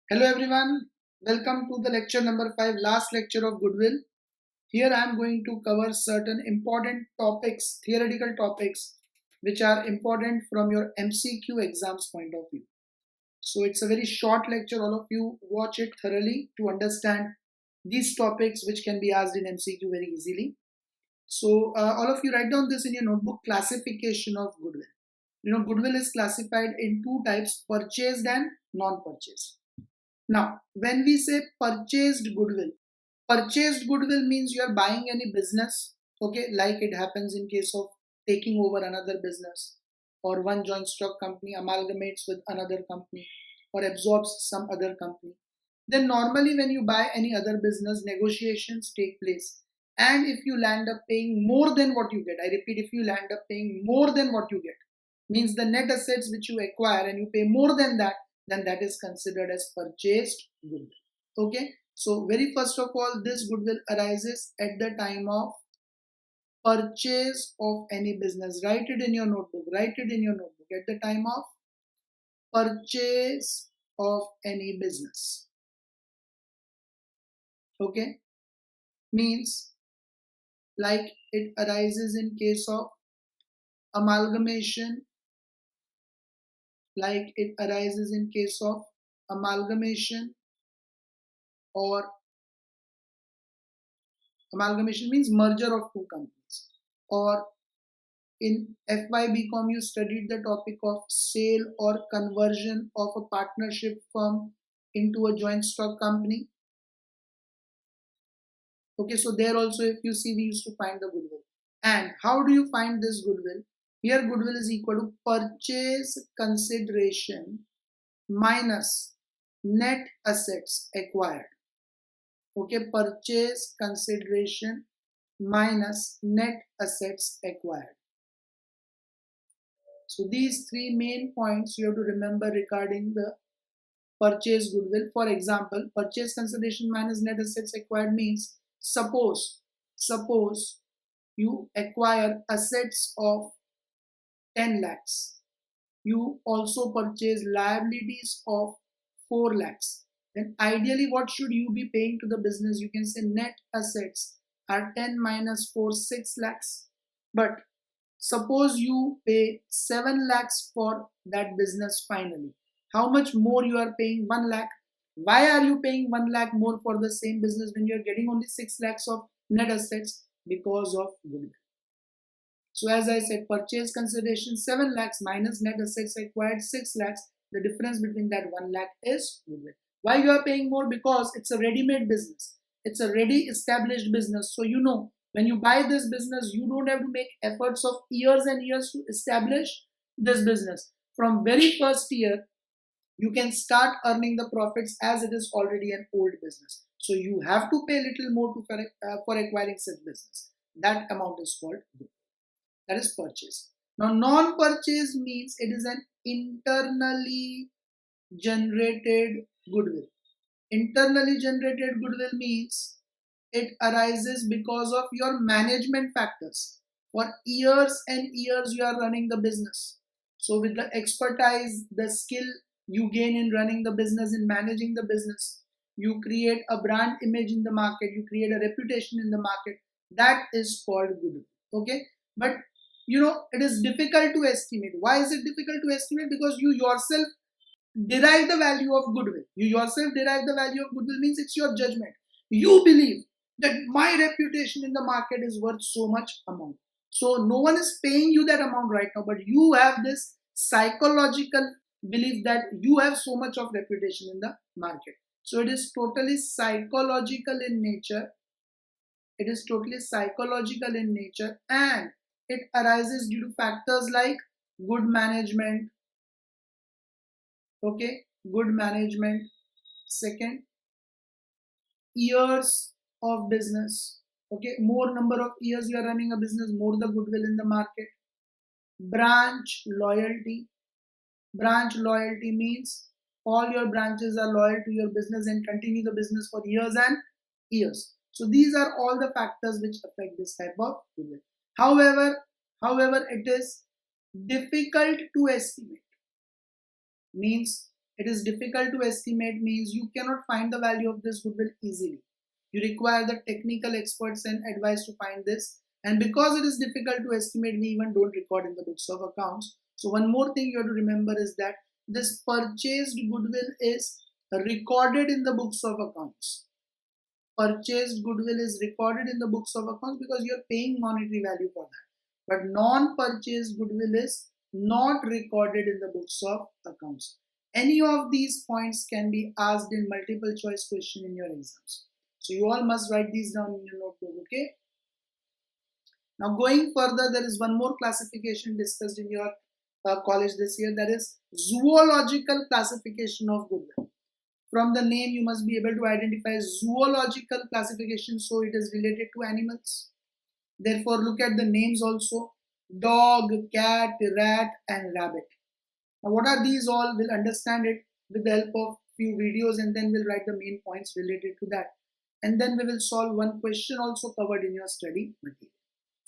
Hello everyone, welcome to the lecture number 5, last lecture of Goodwill. Here I am going to cover certain important topics, theoretical topics, which are important from your MCQ exams point of view. So it's a very short lecture, all of you watch it thoroughly to understand these topics which can be asked in MCQ very easily. So all of you write down this in your notebook, classification of Goodwill. Goodwill is classified in two types, purchased and non-purchased. Now, when we say purchased goodwill means you are buying any business, okay, like it happens in case of taking over another business, or one joint stock company amalgamates with another company or absorbs some other company. Then, normally, when you buy any other business, negotiations take place. And if you land up paying more than what you get, I repeat, if you land up paying more than what you get, means the net assets which you acquire and you pay more than that, then that is considered as purchased goodwill. Okay, so very first of all, this goodwill arises at the time of purchase of any business. Write it in your notebook. Write it in your notebook. At the time of purchase of any business. Okay, means like it arises in case of amalgamation, like it arises in case of amalgamation, or amalgamation means merger of two companies, or in FY BCom you studied the topic of sale or conversion of a partnership firm into a joint stock company. Okay, so there also if you see we used to find the goodwill. And how do you find this goodwill? Here goodwill is equal to purchase consideration minus net assets acquired. Okay, purchase consideration minus net assets acquired. So these three main points you have to remember regarding the purchase goodwill. For example, purchase consideration minus net assets acquired means suppose you acquire assets of 10 lakhs. You also purchase liabilities of 4 lakhs. Then ideally what should you be paying to the business? You can say net assets are 10 minus 4, 6 lakhs. But suppose you pay 7 lakhs for that business finally. How much more you are paying? 1 lakh. Why are you paying 1 lakh more for the same business when you are getting only 6 lakhs of net assets? Because of goodwill. So as I said, purchase consideration 7 lakhs minus net assets acquired 6 lakhs. The difference between that 1 lakh is goodwill. Why you are paying more? Because it's a ready-made business. It's a ready established business. So you know, when you buy this business, you don't have to make efforts of years and years to establish this business. From very first year, you can start earning the profits as it is already an old business. So you have to pay a little more for acquiring such business. That amount is called goodwill. That is purchase. Now non-purchase means it is an internally generated goodwill. Internally generated goodwill means it arises because of your management factors. For years and years you are running the business. So with the expertise, the skill you gain in running the business, in managing the business, you create a brand image in the market, you create a reputation in the market. That is called goodwill. Okay, but it is difficult to estimate. Why is it difficult to estimate? Because you yourself derive the value of goodwill. You yourself derive the value of goodwill means it's your judgment. You believe that my reputation in the market is worth so much amount. So no one is paying you that amount right now, but you have this psychological belief that you have so much of reputation in the market. So it is totally psychological in nature. It is totally psychological in nature, and it arises due to factors like good management. Okay, good management. Second, years of business. Okay, more number of years you are running a business, more the goodwill in the market. Branch loyalty. Branch loyalty means all your branches are loyal to your business and continue the business for years and years. So these are all the factors which affect this type of goodwill. However, it is difficult to estimate. Means It is difficult to estimate means you cannot find the value of this goodwill easily. You require the technical experts and advice to find this. And because it is difficult to estimate, we even don't record in the books of accounts. So one more thing you have to remember is that this purchased goodwill is recorded in the books of accounts. Purchased goodwill is recorded in the books of accounts because you are paying monetary value for that. But non-purchased goodwill is not recorded in the books of accounts. Any of these points can be asked in multiple choice question in your exams. So you all must write these down in your notebook, okay? Now going further, there is one more classification discussed in your college this year, that is zoological classification of goodwill. From the name, you must be able to identify zoological classification, so it is related to animals. Therefore, look at the names also: dog, cat, rat, and rabbit. Now, what are these all? We'll understand it with the help of few videos, and then we'll write the main points related to that. And then we will solve one question also covered in your study material.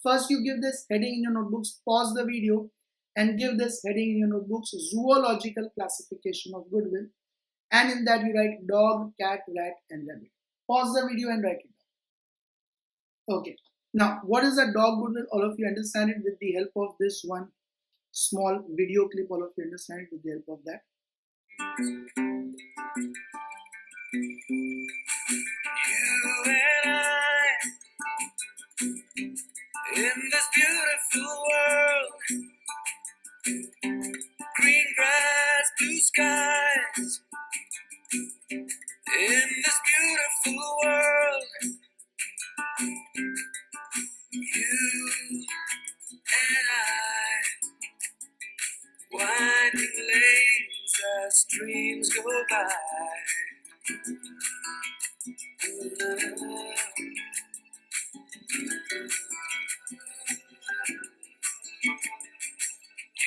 First, you give this heading in your notebooks, pause the video, and give this heading in your notebooks: zoological classification of goodwill. And in that you write dog, cat, rat, and rabbit. Pause the video and write it down. Okay. Now, what is a dog goodwill? All of you understand it with the help of this one small video clip. All of you understand it with the help of that. You and I, in this beautiful world, green grass, blue skies. In this beautiful world, you and I, winding lanes as streams go by.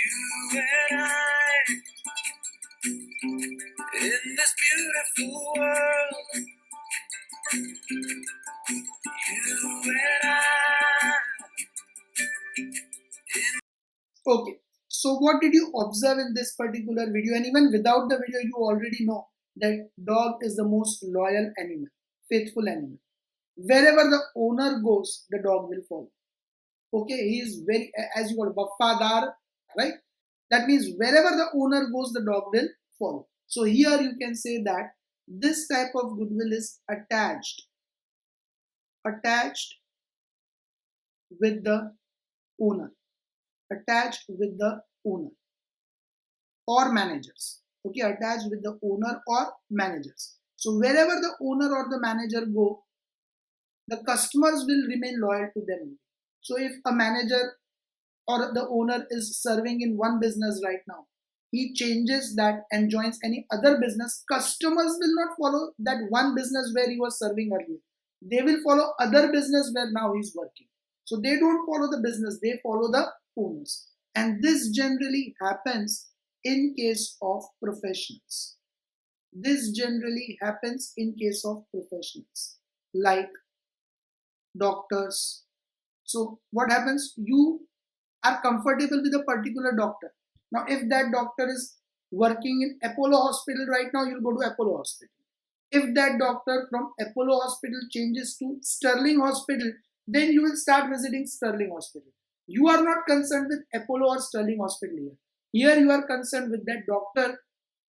You and I, in this beautiful world, you and I. Okay, so what did you observe in this particular video? And even without the video, you already know that dog is the most loyal animal, faithful animal. Wherever the owner goes, the dog will follow. Okay, he is very, as you call, wafadar, right? That means wherever the owner goes, the dog will follow. So here you can say that this type of goodwill is attached with the owner, attached with the owner or managers. Okay, attached with the owner or managers. So wherever the owner or the manager go, the customers will remain loyal to them. So if a manager or the owner is serving in one business right now, he changes that and joins any other business, customers will not follow that one business where he was serving earlier. They will follow other business where now he's working. So they don't follow the business, they follow the owners. And this generally happens in case of professionals. This generally happens in case of professionals like doctors. So what happens? You are comfortable with a particular doctor. Now, if that doctor is working in Apollo Hospital right now, you'll go to Apollo Hospital. If that doctor from Apollo Hospital changes to Sterling Hospital, then you will start visiting Sterling Hospital. You are not concerned with Apollo or Sterling Hospital here. Here you are concerned with that doctor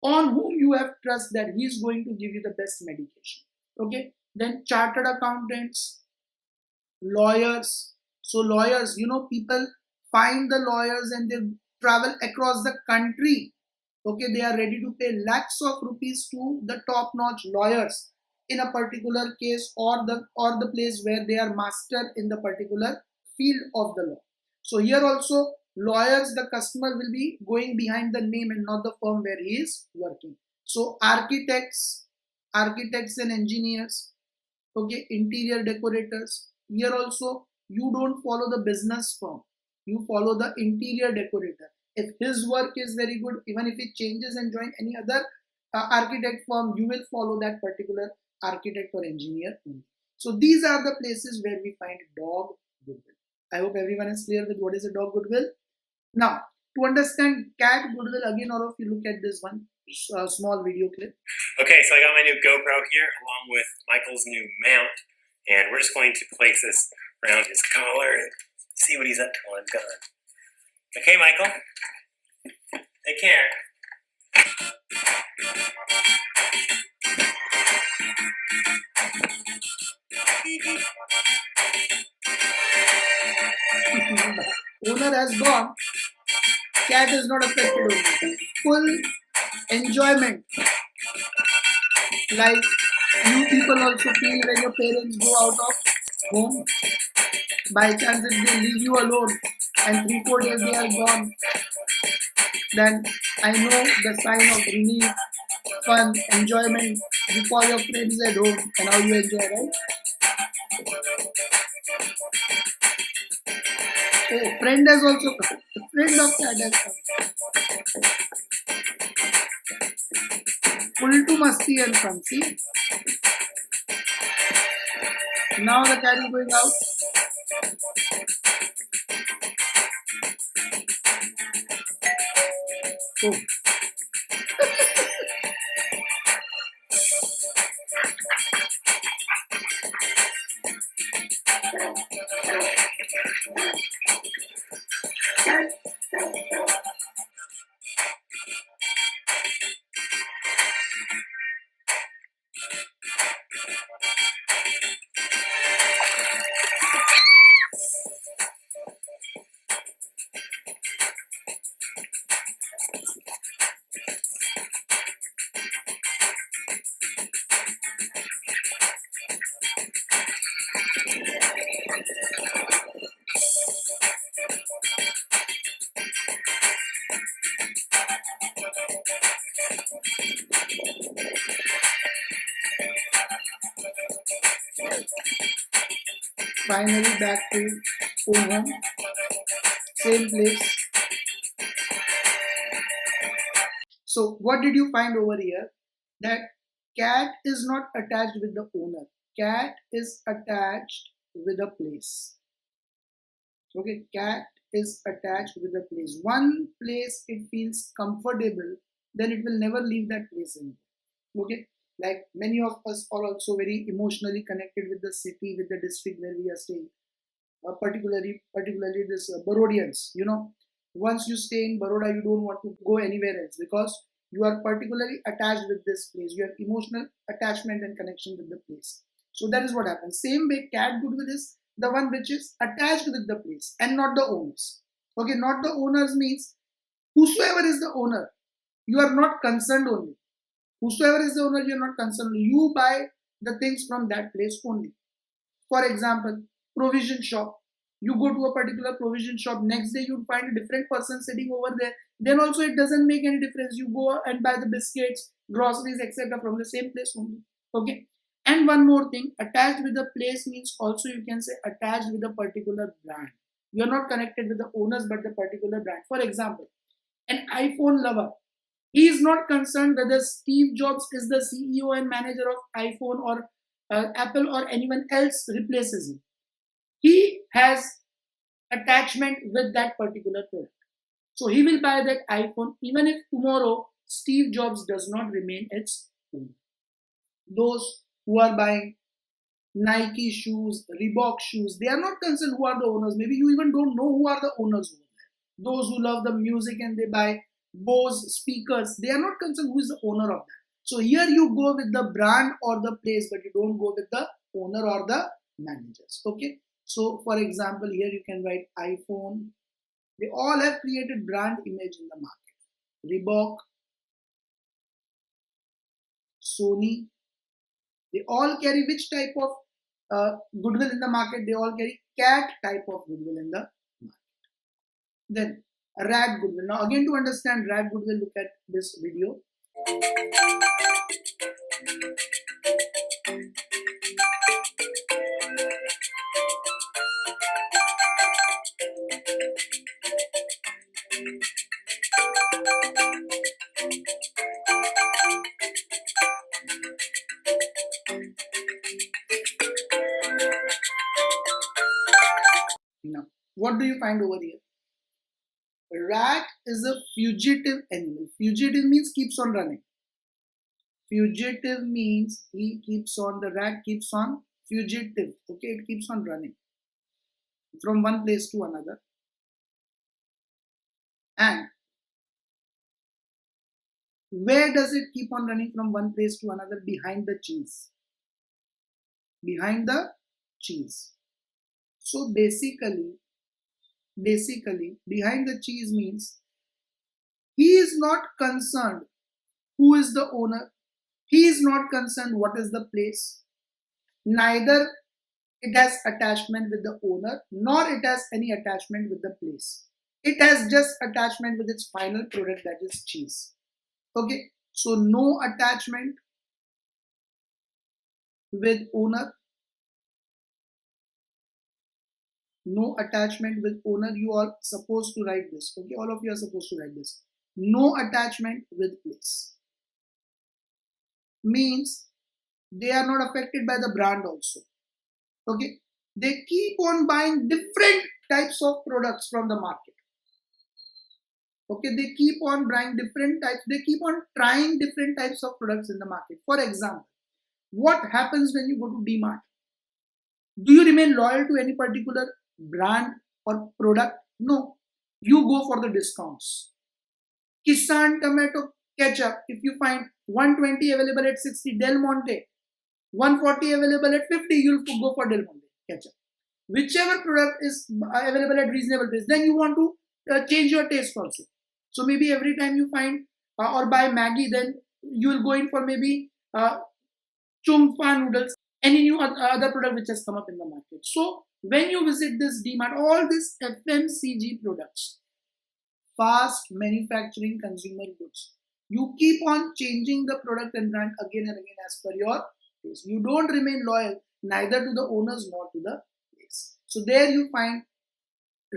on whom you have trust that he is going to give you the best medication. Okay. Then chartered accountants, lawyers. So lawyers, people find the lawyers and they travel across the country. Okay, they are ready to pay lakhs of rupees to the top-notch lawyers in a particular case or the place where they are master in the particular field of the law. So here also lawyers, the customer will be going behind the name and not the firm where he is working. So architects and engineers, okay, interior decorators. Here also you don't follow the business firm, you follow the interior decorator. If his work is very good, even if he changes and join any other architect firm, you will follow that particular architect or engineer only. So these are the places where we find dog goodwill. I hope everyone is clear with what is a dog goodwill. Now, to understand cat goodwill, again all of you look at this one. small video clip. Okay, so I got my new GoPro here along with Michael's new mount, and we're just going to place this around his collar and see what he's up to while I'm gone. Okay, Michael? Take care. Owner has gone. Cat is not affected only. Full enjoyment. Like you people also feel when your parents go out of home. By chance if they leave you alone and 3-4 days they are gone, then I know the sign of relief, fun, enjoyment. You call your friends at home and how you enjoy, right? Oh, friend has also come. Friend of cat has come. Full to masti and fun. See? Now the cat is going out. Oh. Finally back to own home. Same place. So what did you find over here? That cat is not attached with the owner. Cat is attached with a place. Okay, cat is attached with a place. One place it feels comfortable, then it will never leave that place anymore. Okay, like many of us are also very emotionally connected with the city, with the district where we are staying. Particularly this Barodians. Once you stay in Baroda, you don't want to go anywhere else because you are particularly attached with this place. You have emotional attachment and connection with the place. So that is what happens. Same way, cat goodwill is the one which is attached with the place and not the owners. Okay, not the owners means whosoever is the owner, you are not concerned only. Whosoever is the owner, you are not concerned. You buy the things from that place only. For example, provision shop. You go to a particular provision shop, next day you find a different person sitting over there. Then also it doesn't make any difference. You go and buy the biscuits, groceries, etc. from the same place only. Okay. And one more thing, attached with the place means also you can say attached with a particular brand. You are not connected with the owners but the particular brand. For example, an iPhone lover. He is not concerned whether Steve Jobs is the CEO and manager of iPhone or Apple or anyone else replaces him. He has attachment with that particular product. So he will buy that iPhone even if tomorrow Steve Jobs does not remain its owner. Those who are buying Nike shoes, Reebok shoes, they are not concerned who are the owners. Maybe you even don't know who are the owners over there. Those who love the music and they buy Bose speakers, they are not concerned who is the owner of that. So here you go with the brand or the place, but you don't go with the owner or the managers. Okay. So for example, here you can write iPhone. They all have created brand image in the market. Reebok, Sony, they all carry which type of goodwill in the market? They all carry cat type of goodwill in the market. Then rat goodwill. Now again, to understand rat goodwill, look at this video. Now, what do you find over here? Rat is a fugitive animal. Fugitive means keeps on running. Fugitive means the rat keeps on fugitive. Okay, it keeps on running from one place to another. And where does it keep on running from one place to another? Behind the cheese. Behind the cheese. So basically, behind the cheese means he is not concerned who is the owner. He is not concerned what is the place. Neither it has attachment with the owner, nor it has any attachment with the place. It has just attachment with its final product, that is cheese. Okay, so no attachment with owner. No attachment with owner. You are supposed to write this. Okay, all of you are supposed to write this. No attachment with place. Means they are not affected by the brand also. Okay, they keep on buying different types of products from the market. Okay, they keep on buying different types. They keep on trying different types of products in the market. For example, what happens when you go to DMart? Do you remain loyal to any particular brand or product? No, you go for the discounts. Kisan tomato ketchup, if you find 120 available at 60, Del Monte 140 available at 50, you'll go for Del Monte ketchup. Whichever product is available at reasonable price, then you want to change your taste also. So maybe every time you find or buy Maggi, then you will go in for maybe Chung Fa noodles, any new other product which has come up in the market. So when you visit this DMart, all these FMCG products, fast manufacturing consumer goods, you keep on changing the product and brand again and again as per your taste. You don't remain loyal neither to the owners nor to the place. So there you find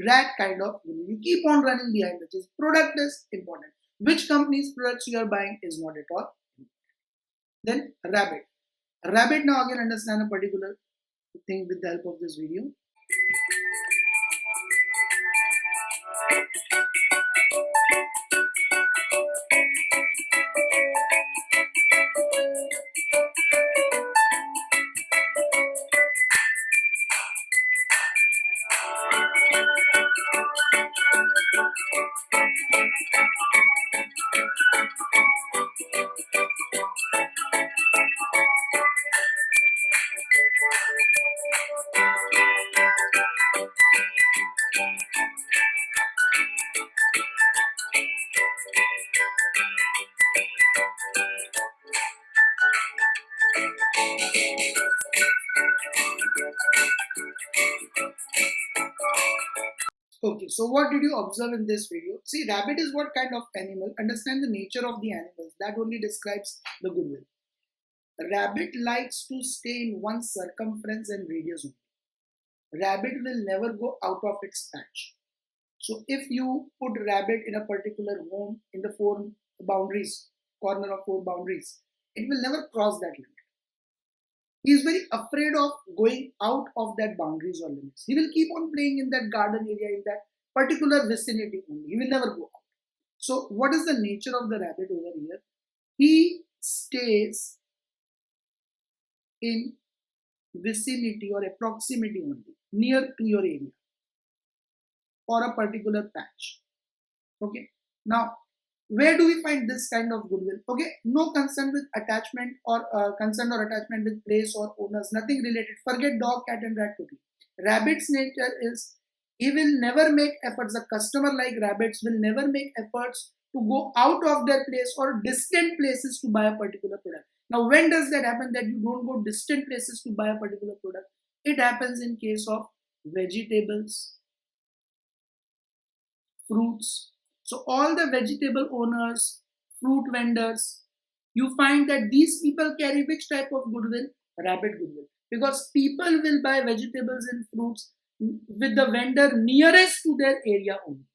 rat kind of, you keep on running behind the cheese. Product is important. Which company's products you are buying is not at all important. Then rabbit. Rabbit, now again understand a particular thing with the help of this video. Okay, so what did you observe in this video? See, rabbit is what kind of animal? Understand the nature of the animals. That only describes the goodwill. A rabbit likes to stay in one circumference and radius only. Rabbit will never go out of its patch. So if you put rabbit in a particular home in the four boundaries, corner of four boundaries, it will never cross that limit. He is very afraid of going out of that boundaries or limits. He will keep on playing in that garden area, in that particular vicinity only. He will never go out. So what is the nature of the rabbit over here? He stays in vicinity or proximity only, near to your area or a particular patch. Okay. Now, where do we find this kind of goodwill? Okay, no concern with attachment or concern or attachment with place or owners, nothing related. Forget dog, cat, and rat cookie. Rabbit's nature is he will never make efforts. A customer like rabbits will never make efforts to go out of their place or distant places to buy a particular product. Now, when does that happen that you don't go distant places to buy a particular product? It happens in case of vegetables, fruits. So all the vegetable owners, fruit vendors, you find that these people carry which type of goodwill? Rabbit goodwill. Because people will buy vegetables and fruits with the vendor nearest to their area only.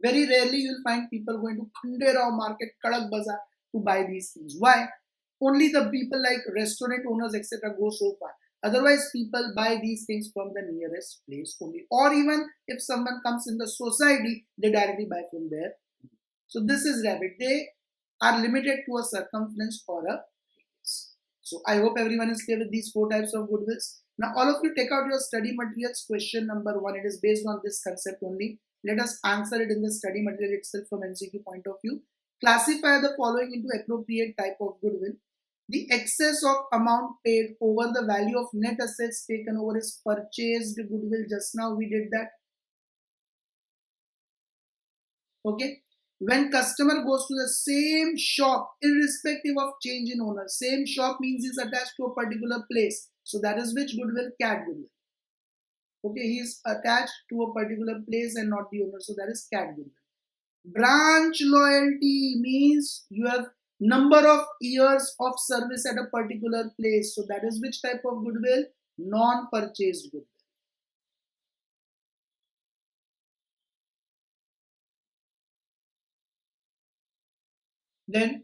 Very rarely you will find people going to Khanderao market, Kadak Bazaar to buy these things. Why? Only the people like restaurant owners etc. go so far. Otherwise, people buy these things from the nearest place only. Or even if someone comes in the society, they directly buy from there. So this is rabbit. They are limited to a circumference or a radius. So I hope everyone is clear with these 4 types of goodwills. Now all of you take out your study materials. Question number 1. It is based on this concept only. Let us answer it in the study material itself from MCQ point of view. Classify the following into appropriate type of goodwill. The excess of amount paid over the value of net assets taken over is purchased goodwill. Just now we did that. Okay. When customer goes to the same shop, irrespective of change in owner, same shop means is attached to a particular place. So that is which goodwill? Cat goodwill. Okay, he is attached to a particular place and not the owner. So that is cat goodwill. Branch loyalty means you have number of years of service at a particular place. So that is which type of goodwill? Non-purchased goodwill. Then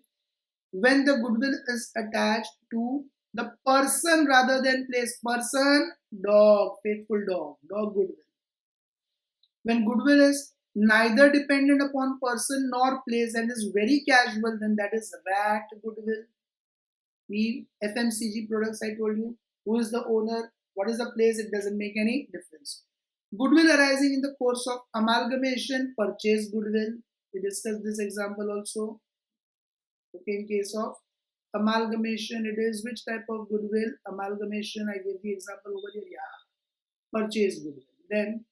when the goodwill is attached to the person rather than place, person, dog, faithful dog, dog goodwill. When goodwill is neither dependent upon person nor place and is very casual, then that is rat goodwill. We FMCG products, I told you, who is the owner, what is the place, it doesn't make any difference. Goodwill arising in the course of amalgamation, purchase goodwill. We discussed this example also. Okay, in case of amalgamation, it is which type of goodwill? Amalgamation, I gave the example over here. Yeah, purchase goodwill. Then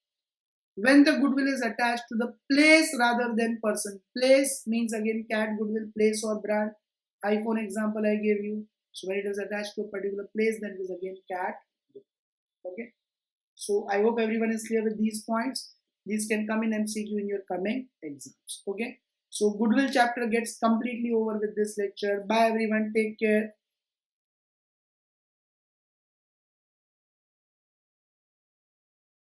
when the goodwill is attached to the place rather than person. Place means again cat goodwill, place or brand. iPhone example I gave you. So when it is attached to a particular place, then it is again cat. Okay. So I hope everyone is clear with these points. These can come in MCQ in your coming exams. Okay. So Goodwill chapter gets completely over with this lecture. Bye everyone. Take care.